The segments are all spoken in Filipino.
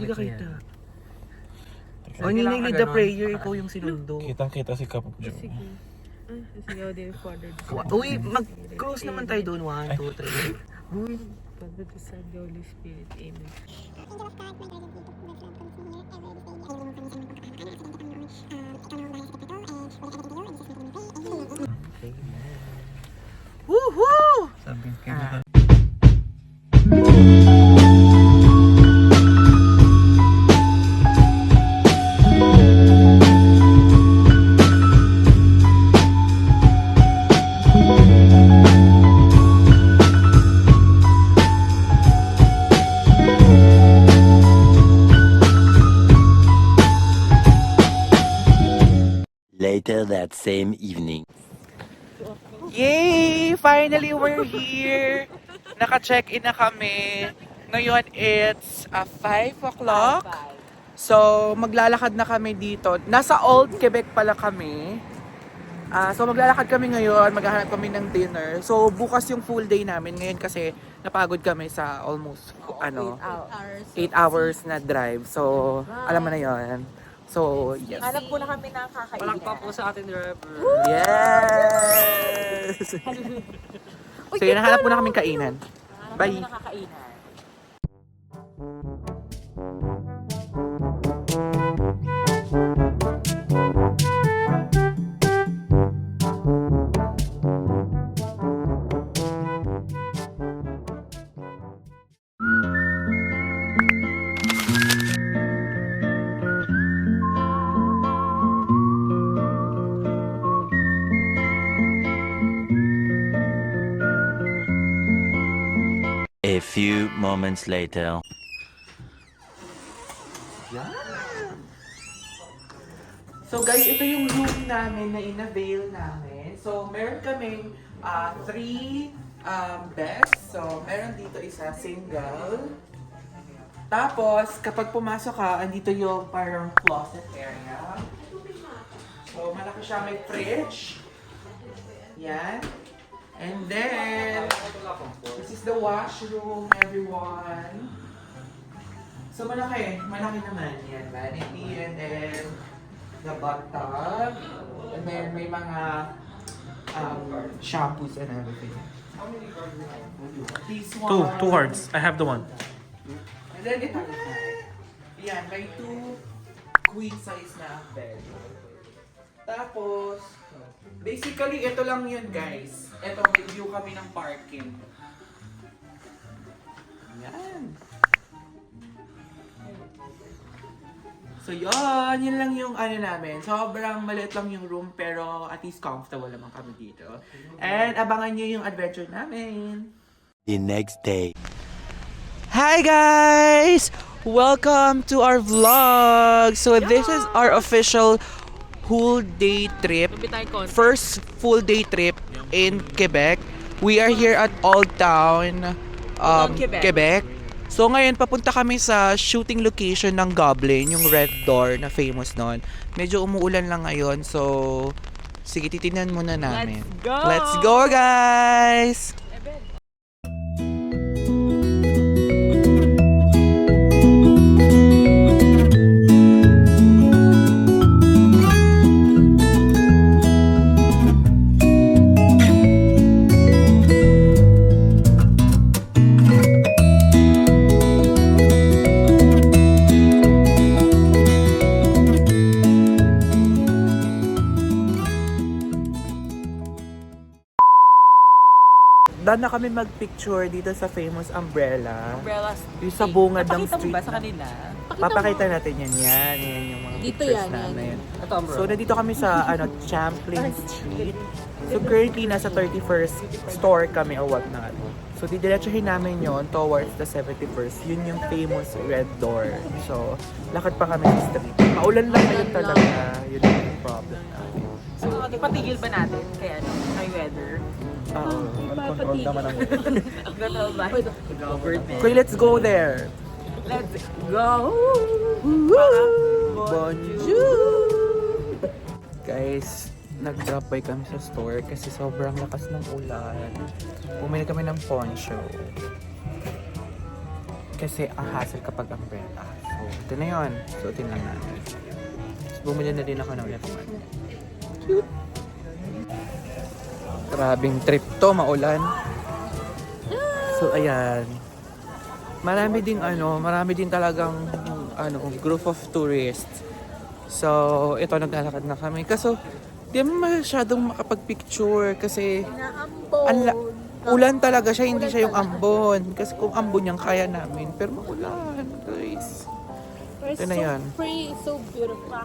ka kita. O, hindi need the prayer, ikaw yung sinundo. Kitang-kita si Kapag Joe. Sige. Sige, o din, Father. Uy, mag-close naman tayo doon. 1, 2, 3. Uy. Father, the Son, the Holy Spirit. Amen. Woohoo! Later that same evening. Yay! Finally, we're here! Naka-check-in na kami. Ngayon, it's 5 o'clock. So, maglalakad na kami dito. Nasa Old Quebec pala kami. So, maglalakad kami ngayon. Maghahanap kami ng dinner. So, bukas yung full day namin. Ngayon kasi napagod kami sa almost 8 hours na drive. So, alam mo na yon. So, yes. Hanap po na kami ng kakainan. Palakpak po sa ating driver. Yes! So, yun, nahanap po na kaming kainan. Bye! Nakakainan. A few moments later. So guys, ito yung room namin na in-avail namin. So meron kaming 3 beds. So meron dito isa single. Tapos kapag pumasok ka, andito yung parang closet area. So malaki siya, may fridge. Yan. And then, this is the washroom, everyone. So malaki naman yan. Vanity, and then the bathtub, and then may mga shampoos and everything. This one. Two hearts. I have the one. And then ito na. Yan, may 2 queen size na bed. Tapos, basically, ito lang yun guys. Ito, may view kami ng parking. Yan. So yun lang yung ano namin. Sobrang maliit lang yung room pero at least comfortable naman kami dito. And abangan nyo yung adventure namin. The next day. Hi guys! Welcome to our vlog! So this is our official whole day trip. First full day trip in Quebec. We are here at Old Town, Quebec. So ngayon papunta kami sa shooting location ng Goblin, yung Red Door na famous nun. Medyo umuulan lang ngayon, so sige, titignan muna namin. Let's go! Let's go guys! Daan na kami mag-picture dito sa famous umbrella. Umbrella Yung sa bungad ng Napakita mo street. ba sa kanila? Papakita natin yan. Yan yung mga Dito pictures yan, namin. Ito, bro. So, nandito kami sa Champlain Street. So, currently, nasa 31st store kami o whatnot. So, didiretsuhin namin yon towards the 71st. Yun yung famous Red Door. So, lakad pa kami sa street. Maulan lang ngayon talaga. Yun yung problem natin. So, ipatigil ba natin kaya may weather? Control naman ang Control ba? Okay, let's go there. Let's go! Bonjour! Guys, nag-drop by kami sa store kasi sobrang lakas ng ulan. Bumili kami ng poncho. Kasi ang hassle kapag umbrella. ito na yun. Suotin lang natin. Tapos bumili na din ako ng leopard. Cute! Grabing trip to, maulan. So, ayan. Marami din talagang group of tourists. So, ito, naglalakad na kami. Kaso, di naman masyadong makapag-picture kasi ulan talaga siya, hindi siya yung ambon. Kasi kung ambon yan, kaya namin. Pero maulan, guys. Ito na yan. Pretty, so beautiful.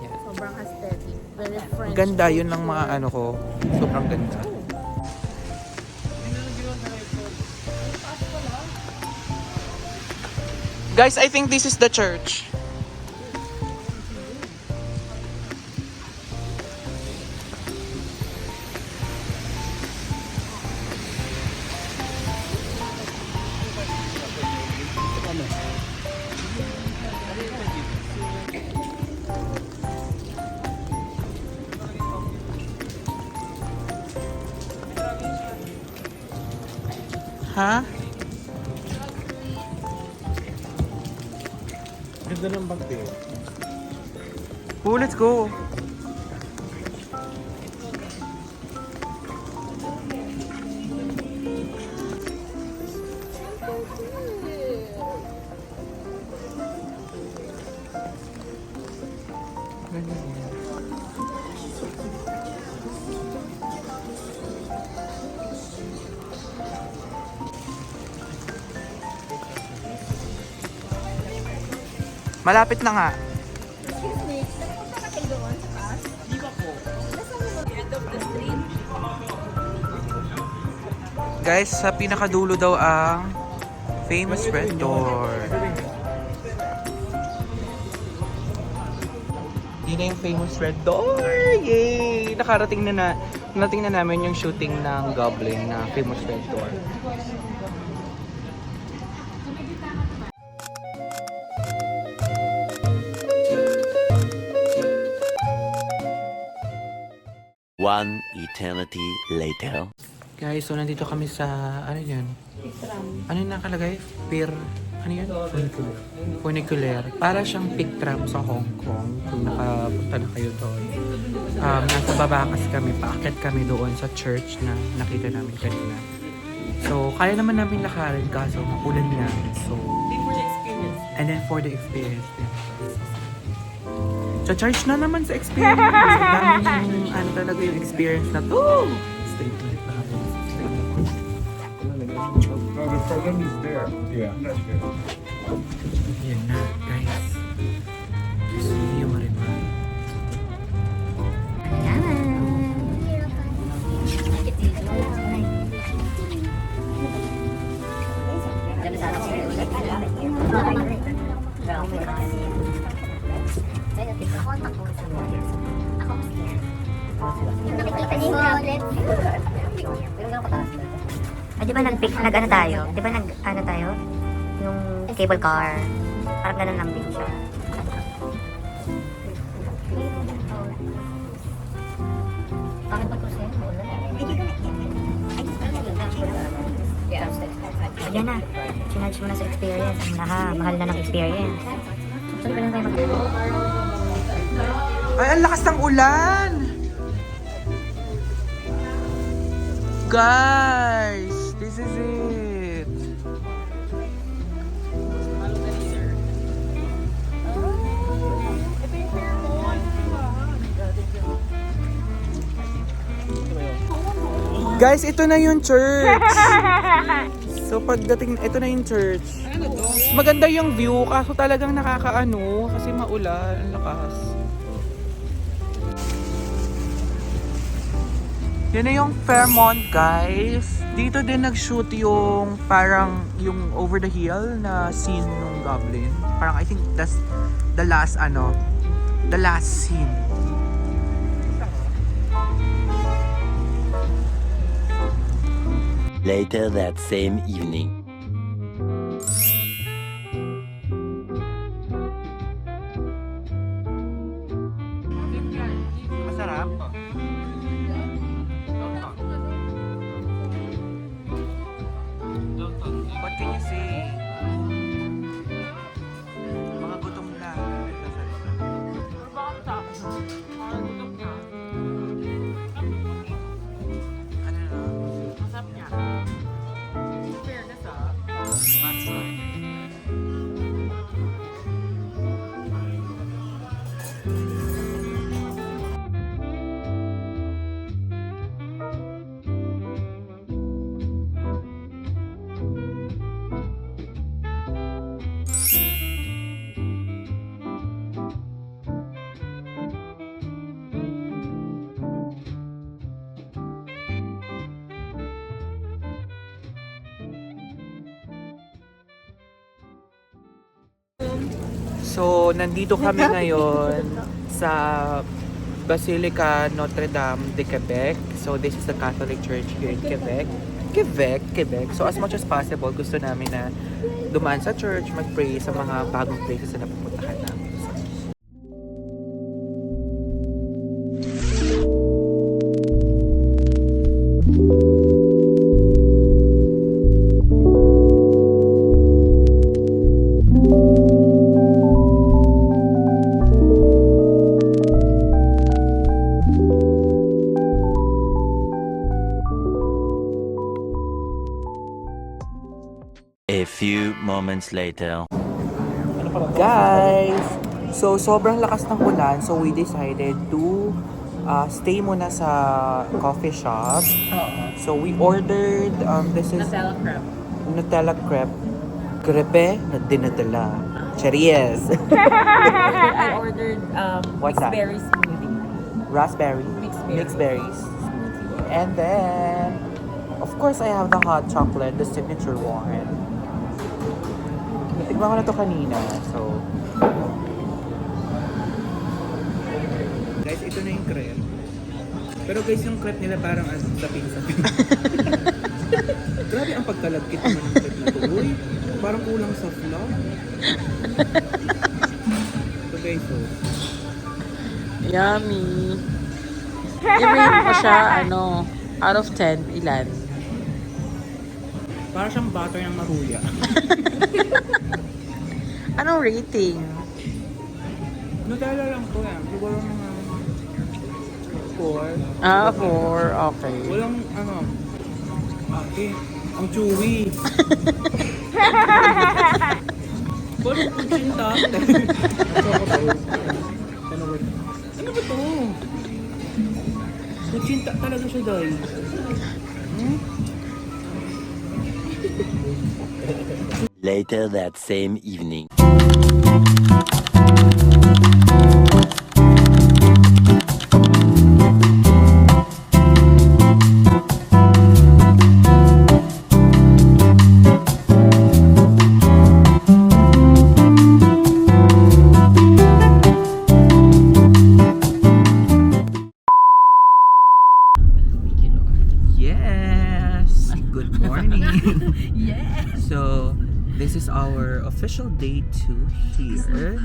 Yeah. Sobrang aesthetic. Very French. Ganda, yun lang mga ko. Sobrang ganda. Guys, I think this is the church. Ha? Ganda ng bag din. Oh, let's go. Malapit na nga. Guys, sa pinakadulo daw ang famous red door. Yun na yung famous red door! Yay! Narating na namin yung shooting ng Goblin na famous red door. One eternity later. Guys, so nandito kami sa, ano yun? Ano yung nakalagay? Ano yun? Funicular. Para siyang pick tram sa Hong Kong. Kung nakapunta na kayo doon. Nasa Babakas kami, paakyat kami doon sa church na nakita namin kanina. So, kaya naman namin lakarin kaso makulan nga. So, and then for the experience. So, charge na naman sa experience. Dami yung ano talaga yung experience na to. Stay tuned pa kami. No, the problem is there. Yeah, that's good. Yan na, guys. Video mo rin ba? Di ba nag-ano tayo? Di ba nag-ano tayo? Yung cable car. Parang ganun lang din siya. Bakit ba kasi? Ayan na. Sinarge mo na sa experience. Mahal na ng experience. So, di ba lang tayo Ay, ang lakas ng ulan! Guys, this is it. Guys, ito na yung church. So pagdating, ito na yung church. Maganda yung view, kaso talagang nakakaano kasi maulan, ang lakas. Yan na yung Fairmont, guys. Dito din nag-shoot yung parang yung over the hill na scene ng Goblin. Parang I think that's the last scene. Later that same evening. Masarap. What can you say? So, nandito kami ngayon sa Basilica Notre Dame de Quebec. So, this is the Catholic Church here in Quebec. Quebec. So, as much as possible, gusto namin na dumaan sa church, mag-pray sa mga bagong places na napupuntahan namin. A few moments later. Guys! So, sobrang lakas ng ulan. So, we decided to stay muna sa coffee shop. So, we ordered, this is Nutella crepe. Nutella crepe. Crepe na dinadala. Cheers! I ordered What's mixed that? berry smoothie. Raspberry. Mixed berries. Smoothie. And then, of course, I have the hot chocolate, the signature one. Natikman ko na to kanina. So, guys, ito na yung crepe. Pero guys, yung crepe nila parang sapin-sapin. Grabe ang pagkalagkit naman ng crepe na to. Uy, parang kulang sa flour. So guys, so, Yummy. I-rate mo siya, out of 10, ilan? parang siyang butter ng maruya. Anong rating? Nutella lang po yan. Siguro mga 4. 4. Okay. Walang ang chewy. Parang kutsinta. Ano ba to? Kutsinta talaga siya, Day. Later that same evening. Yes! Good morning! Yes! So, this is our official day 2 here.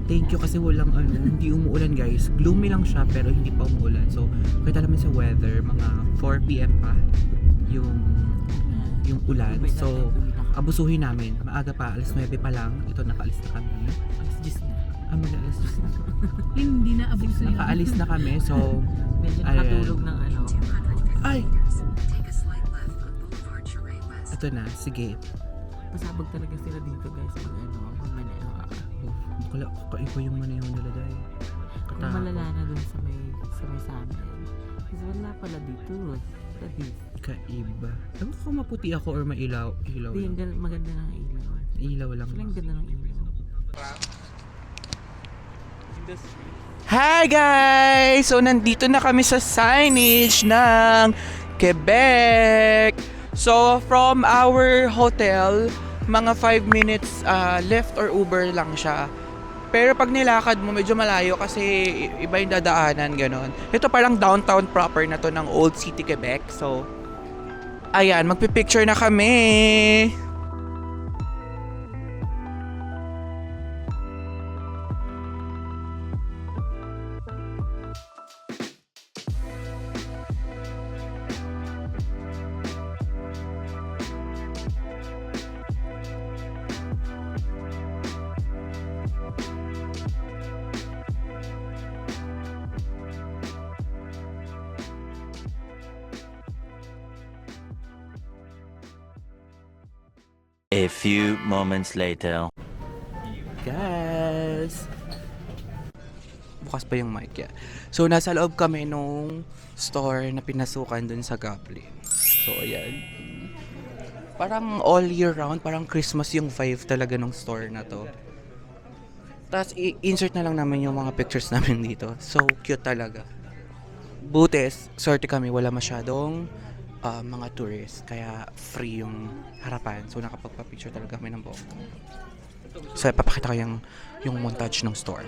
Thank you kasi walang hindi umuulan guys. Gloomy lang siya pero hindi pa umuulan. So, kita namin sa weather, mga 4 p.m. pa yung ulan. So, abusuhin namin. Maaga pa, alas 9 pa lang. Ito, nakaalis na kami. Alas 10 na. Alas 10 na. Hindi na abuso yun. Nakaalis na kami. So, Medyo ayan. nakatulog ng Ay! Ito na, sige. Pasabog talaga sila dito guys. Pag maneho. Kakaiba yung maneho nila dahil. Kung malala na dun sa may sa amin. Kasi wala pala dito. Kaiba. Ewan ko kung maputi ako or mailaw. Ilaw Hindi, lang. maganda ng ilaw. Ilaw lang. Sila ang ganda ng ilaw. Hi guys! So nandito na kami sa signage ng Quebec. So from our hotel, mga 5 minutes left or Uber lang siya. Pero pag nilakad mo, medyo malayo kasi iba yung dadaanan, ganon. Ito parang downtown proper na to ng Old City, Quebec. So, ayan, magpipicture na kami! A few moments later. Guys! Bukas pa yung mic yan. So, nasa loob kami nung store na pinasukan dun sa Goblin. So, ayan. Parang all year round, parang Christmas yung vibe talaga ng store na to. Tapos, insert na lang namin yung mga pictures namin dito. So, cute talaga. Butis, sorte kami, wala masyadong mga tourists. Kaya, free yung harapan. So, nakapagpa-picture talaga kami ng buong. So, papakita ko yung montage ng store.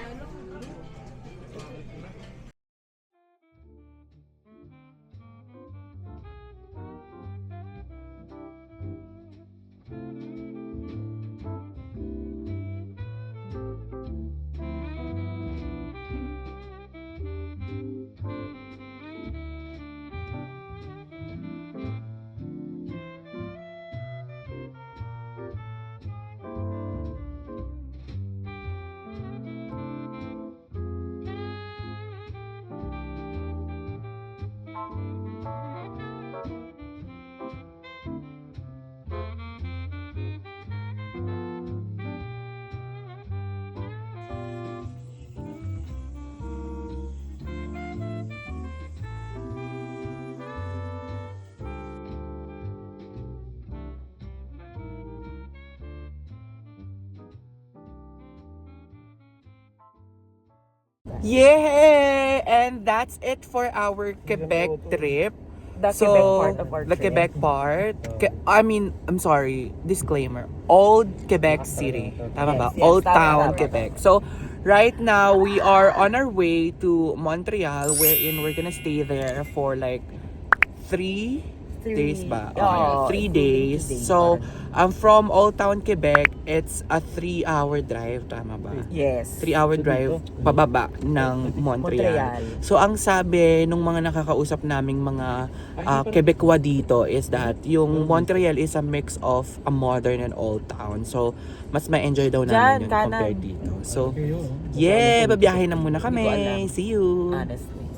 Yay! And that's it for our Quebec trip. The Quebec part of our The trip. Quebec part. I'm sorry, disclaimer. Old Quebec City. Tama ba? Yes, Old tama, Town tama. Quebec. So, right now, we are on our way to Montreal, wherein we're gonna stay there for like 3 days ba? Oo, 3 2 days. days, So, parang. from Old Town Quebec, it's a 3-hour drive. Tama ba? Yes. 3-hour drive pababa ng Montreal. So ang sabi nung mga nakakausap naming mga Quebecois dito is that yung Montreal is a mix of a modern and old town. So mas ma-enjoy daw namin Diyan, yun compared kanan. dito. So yeah, babiyahe na muna kami. Hindi ko alam. See you. Honestly.